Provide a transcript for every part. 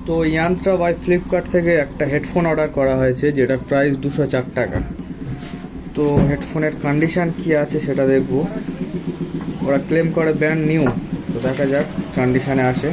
তো ইয়ান্ত্রা by Flipkart থেকে একটা হেডফোন অর্ডার করা হয়েছে, যেটার প্রাইস 204 টাকা। তো হেডফোনের কন্ডিশান কি আছে সেটা দেখব। ওরা ক্লেম করে ব্র্যান্ড নিউ, তো দেখা যাক কন্ডিশানে আসে।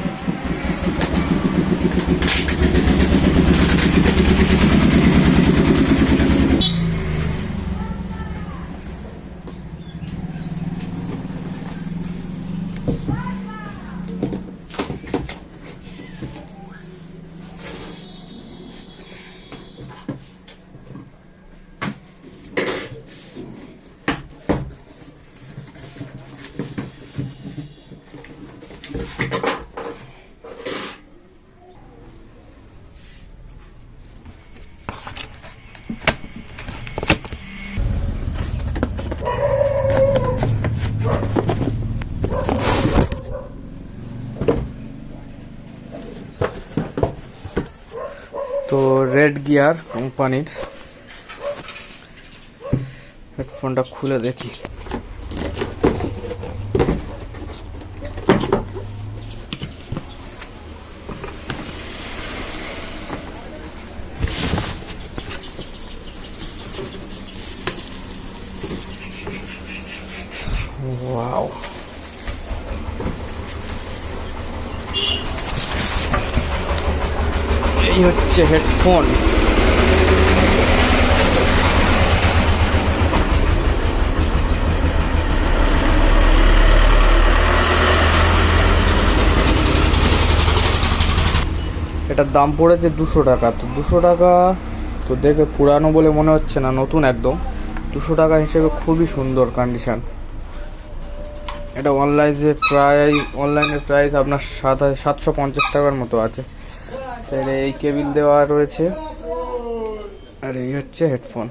তো RedGear কোম্পানির হেডফোনটা খুলে দেখি। ওয়াও, এই হচ্ছে হেডফোন। এটার দাম পড়েছে 200 টাকা। তো 200 টাকা তো দেখে পুরানো বলে মনে হচ্ছে না, নতুন একদম। 200 টাকা হিসেবে খুবই সুন্দর কন্ডিশন। এটা অনলাইনের প্রাইস আপনার 750 টাকার মতো আছে। এই কেবিল দেওয়া রয়েছে, আর এই হচ্ছে হেডফোন।